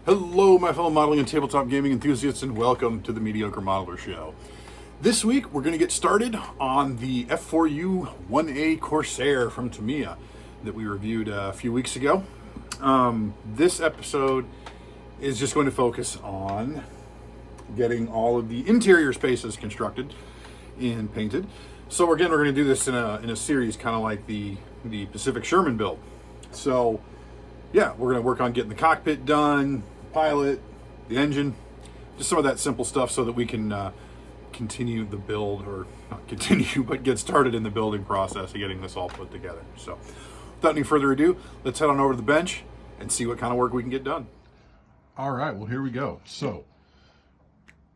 Hello, my fellow modeling and tabletop gaming enthusiasts, and welcome to the Mediocre Modeler Show. This week, we're going to get started on the F4U-1A Corsair from Tamiya that we reviewed a few weeks ago. This episode is just going to focus on getting all of the interior spaces constructed and painted. So again, we're going to do this in a series, kind of like the Pacific Sherman build. So yeah, we're going to work on getting the cockpit done, pilot, the engine, just some of that simple stuff so that we can continue the build, or not continue, but get started in the building process of getting this all put together. So without any further ado, let's head on over to the bench and see what kind of work we can get done. All right, well, here we go. So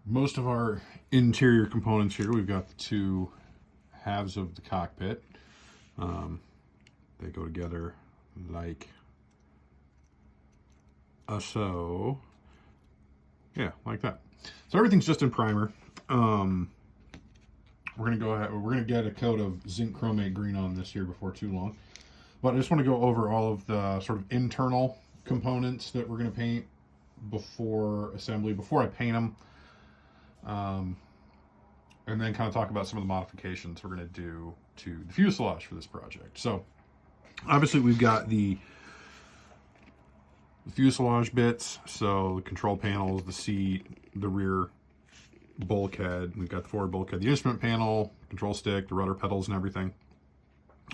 most of our interior components here, we've got the two halves of the cockpit. They go together like so. Yeah, like that. So everything's just in primer. We're gonna go ahead, we're gonna get a coat of zinc chromate green on this here before too long. But I just want to go over all of the sort of internal components that we're gonna paint before assembly, before I paint them. And then kind of talk about some of the modifications we're gonna do to the fuselage for this project. So obviously we've got the fuselage bits, so the control panels, the seat, the rear bulkhead. We've got the forward bulkhead, the instrument panel, control stick, the rudder pedals, and everything.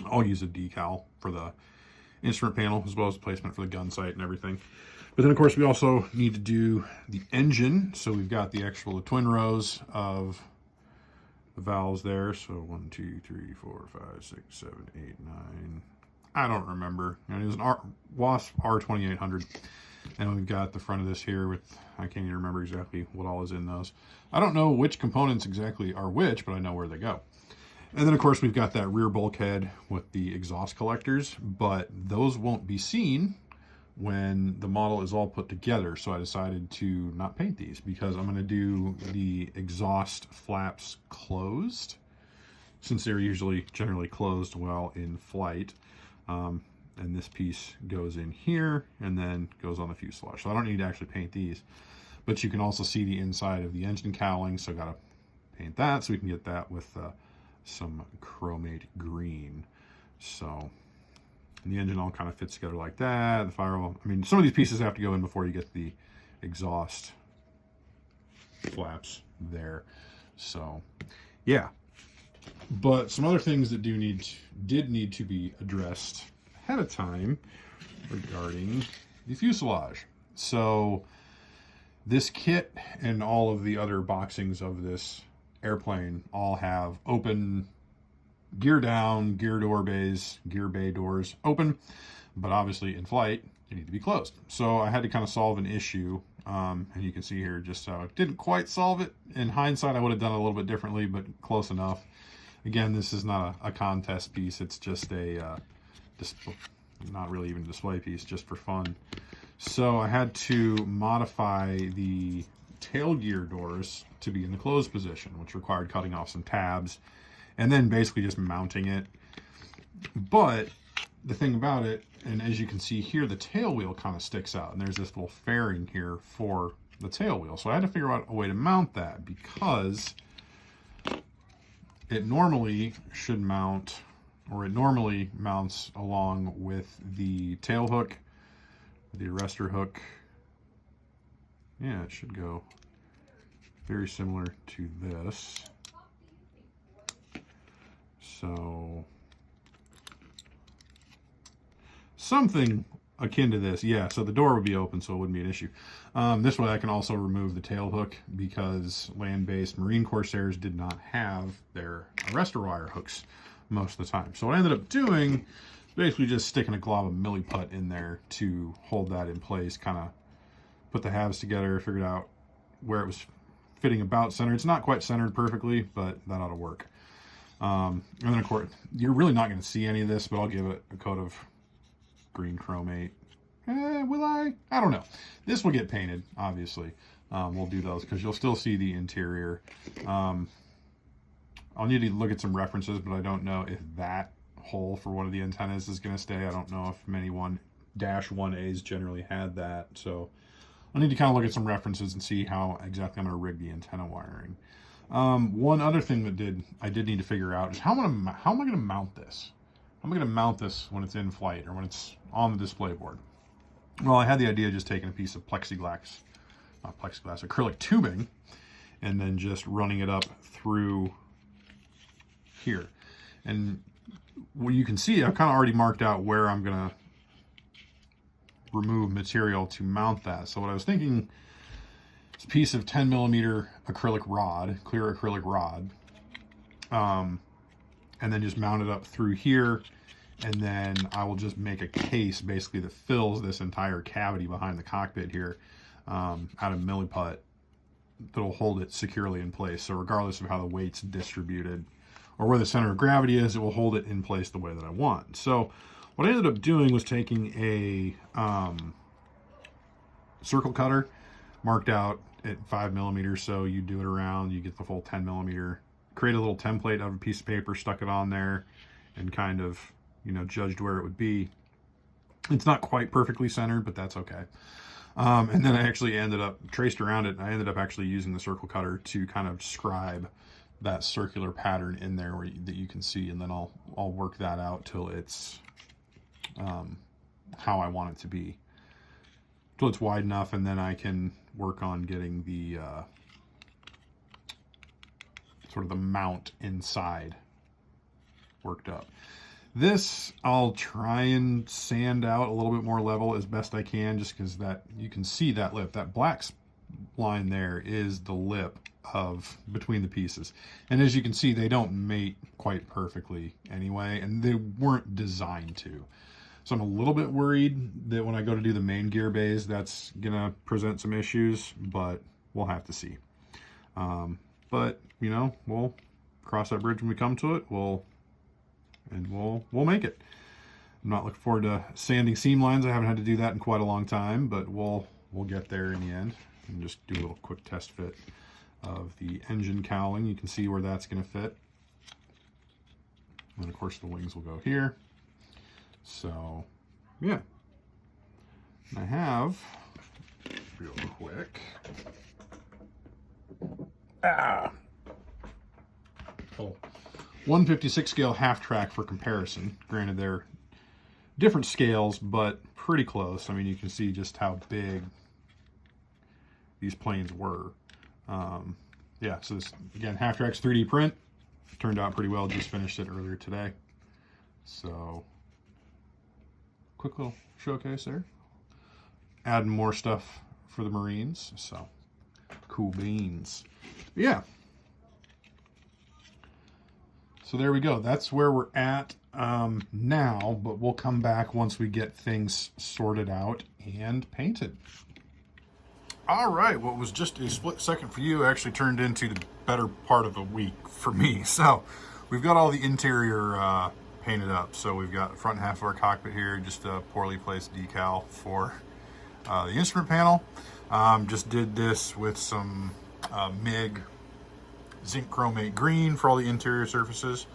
I'll use a decal for the instrument panel as well as the placement for the gun sight and everything. But then, of course, we also need to do the engine. So we've got the twin rows of the valves there. So 1, 2, 3, 4, 5, 6, 7, 8, 9. I don't remember. And it was an Wasp R2800. And we've got the front of this here with, I can't even remember exactly what all is in those. I don't know which components exactly are which, but I know where they go. And then, of course, we've got that rear bulkhead with the exhaust collectors, but those won't be seen when the model is all put together. So I decided to not paint these because I'm going to do the exhaust flaps closed, since they're generally closed while in flight. And this piece goes in here and then goes on the fuselage. So I don't need to actually paint these, but you can also see the inside of the engine cowling. So I got to paint that so we can get that with some chromate green. So the engine all kind of fits together like that. The firewall, I mean, some of these pieces have to go in before you get the exhaust flaps there. So yeah, but some other things that did need to be addressed ahead of time regarding the fuselage. So this kit and all of the other boxings of this airplane all have open gear down, gear bay doors open, but obviously in flight they need to be closed. So I had to kind of solve an issue, and you can see here just how it didn't quite solve it. In hindsight, I would have done it a little bit differently, but close enough. Again, this is not a contest piece. It's just a not really even a display piece, just for fun. So I had to modify the tail gear doors to be in the closed position, which required cutting off some tabs and then basically just mounting it. But the thing about it, and as you can see here, the tail wheel kind of sticks out, and there's this little fairing here for the tail wheel. So I had to figure out a way to mount that, because it normally should mount, or it normally mounts along with the tail hook, the arrestor hook. Yeah, it should go very similar to this. So something akin to this. Yeah, so the door would be open, so it wouldn't be an issue. This way I can also remove the tail hook, because land-based Marine Corsairs did not have their arrestor wire hooks most of the time. So what I ended up doing, basically just sticking a glob of milliput in there to hold that in place, kind of put the halves together, figured out where it was fitting about center. It's not quite centered perfectly, but that ought to work. And then, of course, you're really not going to see any of this, but I'll give it a coat of green chromate. Will I? I don't know. This will get painted, obviously. We'll do those because you'll still see the interior. I'll need to look at some references, but I don't know if that hole for one of the antennas is going to stay. I don't know if many 1-1As generally had that, so I need to kind of look at some references and see how exactly I'm going to rig the antenna wiring. One other thing that I did need to figure out is how am I going to mount this? How am I going to mount this when it's in flight or when it's on the display board? Well, I had the idea of just taking a piece of acrylic tubing, and then just running it up through here. And what you can see, I've kind of already marked out where I'm going to remove material to mount that. So what I was thinking is a piece of 10 millimeter acrylic rod, clear acrylic rod, and then just mount it up through here, and then I will just make a case basically that fills this entire cavity behind the cockpit here out of milliput that'll hold it securely in place. So regardless of how the weight's distributed or where the center of gravity is, it will hold it in place the way that I want. So what I ended up doing was taking a circle cutter, marked out at 5 millimeters. So you do it around, you get the full 10 millimeter, create a little template of a piece of paper, stuck it on there, and kind of, you know, judged where it would be. It's not quite perfectly centered, but that's okay. And then I actually traced around it, and I ended up actually using the circle cutter to kind of scribe that circular pattern in there that you can see, and then I'll work that out till it's how I want it to be, till it's wide enough, and then I can work on getting the sort of the mount inside worked up. This I'll try and sand out a little bit more level as best I can, just because that you can see that lip, that black line there is the lip of between the pieces, and as you can see, they don't mate quite perfectly anyway, and they weren't designed to. So I'm a little bit worried that when I go to do the main gear bays, that's gonna present some issues, but we'll have to see. But you know, we'll cross that bridge when we come to it. We'll make it. I'm not looking forward to sanding seam lines. I haven't had to do that in quite a long time, but we'll get there in the end. And just do a little quick test fit of the engine cowling. You can see where that's going to fit. And of course the wings will go here. So yeah, and I have real quick. Oh. 156 scale half track for comparison. Granted, they're different scales, but pretty close. I mean, you can see just how big these planes were. Yeah, so this, again, half track's 3D print. Turned out pretty well. Just finished it earlier today. So, quick little showcase there. Adding more stuff for the Marines. So, cool beans. But yeah. So there we go. That's where we're at now, but we'll come back once we get things sorted out and painted. All right, what was just a split second for you actually turned into the better part of the week for me. So we've got all the interior painted up. So we've got the front half of our cockpit here, just a poorly placed decal for the instrument panel. Just did this with some MIG zinc chromate green for all the interior surfaces.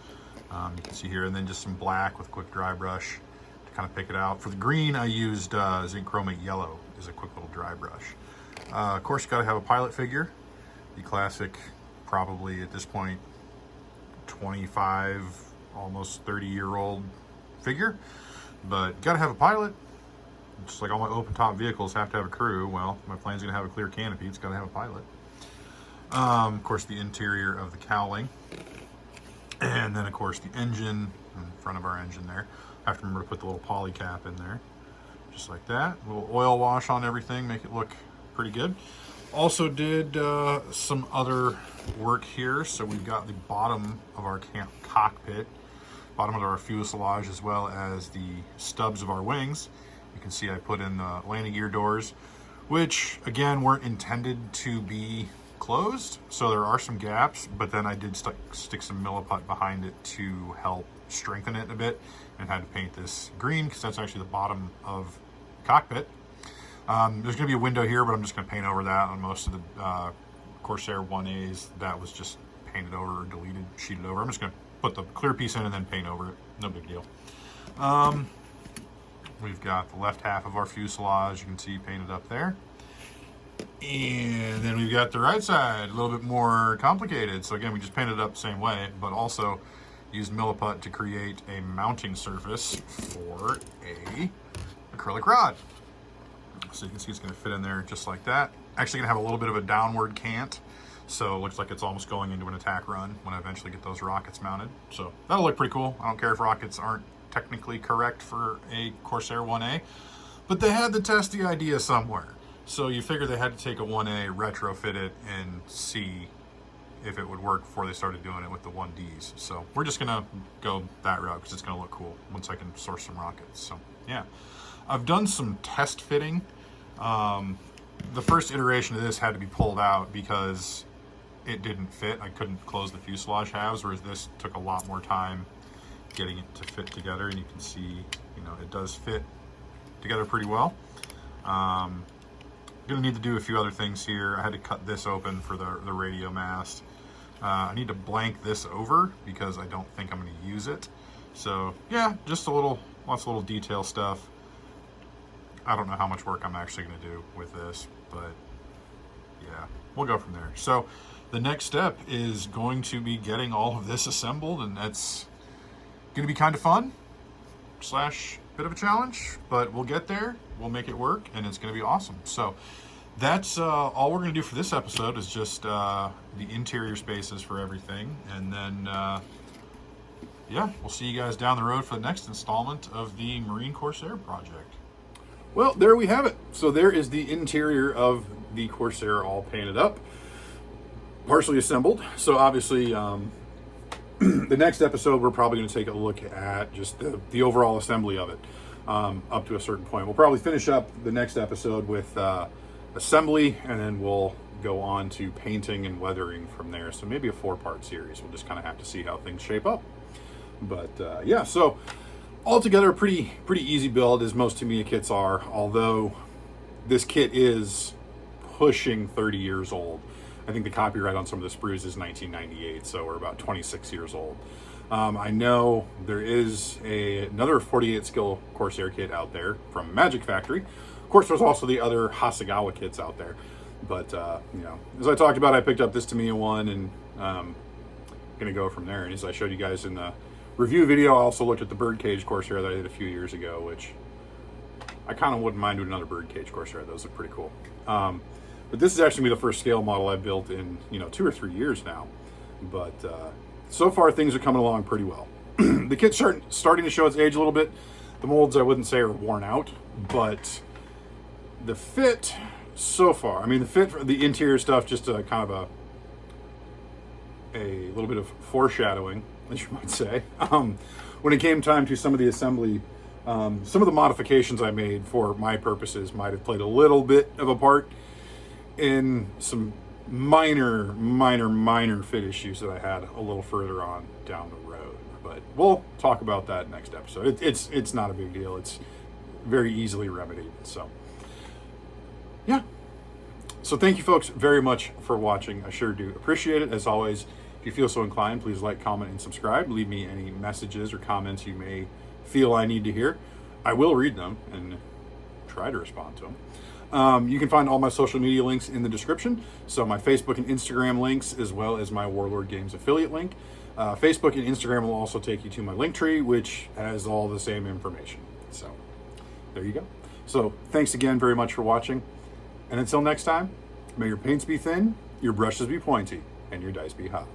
You can see here, and then just some black with quick dry brush to kind of pick it out. For the green, I used zinc chromate yellow as a quick little dry brush. Of course, you got to have a pilot figure, the classic, probably at this point 25, almost 30-year-old figure, but got to have a pilot. Just like all my open top vehicles have to have a crew. Well, my plane's gonna have a clear canopy, it's got to have a pilot. Of course, the interior of the cowling, and then of course the engine in front of our engine there. I have to remember to put the little poly cap in there, just like that. A little oil wash on everything, make it look pretty good. Also did some other work here. So we've got the bottom of our cockpit, bottom of our fuselage, as well as the stubs of our wings. You can see I put in the landing gear doors, which again weren't intended to be closed, so there are some gaps, but then I did stick some milliput behind it to help strengthen it a bit, and had to paint this green because that's actually the bottom of the cockpit. There's going to be a window here, but I'm just going to paint over that. On most of the Corsair 1As, that was just painted over or deleted, sheeted over. I'm just going to put the clear piece in and then paint over it. No big deal. We've got the left half of our fuselage, you can see painted up there. And then we've got the right side, a little bit more complicated. So again, we just painted it up the same way, but also used Milliput to create a mounting surface for a acrylic rod. So you can see it's going to fit in there just like that. Actually going to have a little bit of a downward cant, so it looks like it's almost going into an attack run when I eventually get those rockets mounted. So that'll look pretty cool. I don't care if rockets aren't technically correct for a Corsair 1A, but they had to test the idea somewhere. So you figure they had to take a 1A, retrofit it, and see if it would work before they started doing it with the 1Ds. So we're just gonna go that route because it's gonna look cool once I can source some rockets. So yeah, I've done some test fitting. The first iteration of this had to be pulled out because it didn't fit. I couldn't close the fuselage halves, whereas this took a lot more time getting it to fit together. And you can see, you know, it does fit together pretty well. Gonna need to do a few other things here. I had to cut this open for the radio mast. I need to blank this over because I don't think I'm gonna use it. So yeah, just lots of little detail stuff. I don't know how much work I'm actually gonna do with this, but yeah, we'll go from there. So the next step is going to be getting all of this assembled, and that's gonna be kind of fun / bit of a challenge, but we'll get there, we'll make it work, and it's gonna be awesome. So that's all we're gonna do for this episode is just the interior spaces for everything, and then yeah, we'll see you guys down the road for the next installment of the Marine Corsair project. Well, there we have it. So there is the interior of the Corsair all painted up, partially assembled. So obviously the next episode, we're probably going to take a look at just the overall assembly of it up to a certain point. We'll probably finish up the next episode with assembly, and then we'll go on to painting and weathering from there. So maybe a 4-part series. We'll just kind of have to see how things shape up. But yeah, so altogether a pretty easy build, as most Tamiya kits are, although this kit is pushing 30 years old. I think the copyright on some of the sprues is 1998, so we're about 26 years old. I know there is another 48 skill Corsair kit out there from Magic Factory. Of course, there's also the other Hasegawa kits out there. But, you know, as I talked about, I picked up this Tamiya one, and going to go from there. And as I showed you guys in the review video, I also looked at the birdcage Corsair that I did a few years ago, which I kind of wouldn't mind doing another birdcage Corsair. Those look pretty cool. But this is actually the first scale model I've built in, 2 or 3 years now. But so far, things are coming along pretty well. The kit's starting to show its age a little bit. The molds, I wouldn't say, are worn out, but the fit so far, the fit for the interior stuff, just a kind of a little bit of foreshadowing, as you might say. When it came time to some of the assembly, some of the modifications I made for my purposes might have played a little bit of a part in some minor fit issues that I had a little further on down the road. But we'll talk about that next episode. It's not a big deal. It's very easily remedied. So yeah. So thank you folks very much for watching. I sure do appreciate it. As always, if you feel so inclined, please like, comment, and subscribe. Leave me any messages or comments you may feel I need to hear. I will read them and try to respond to them. You can find all my social media links in the description. So my Facebook and Instagram links, as well as my Warlord Games affiliate link. Facebook and Instagram will also take you to my link tree, which has all the same information. So there you go. So thanks again very much for watching. And until next time, may your paints be thin, your brushes be pointy, and your dice be hot.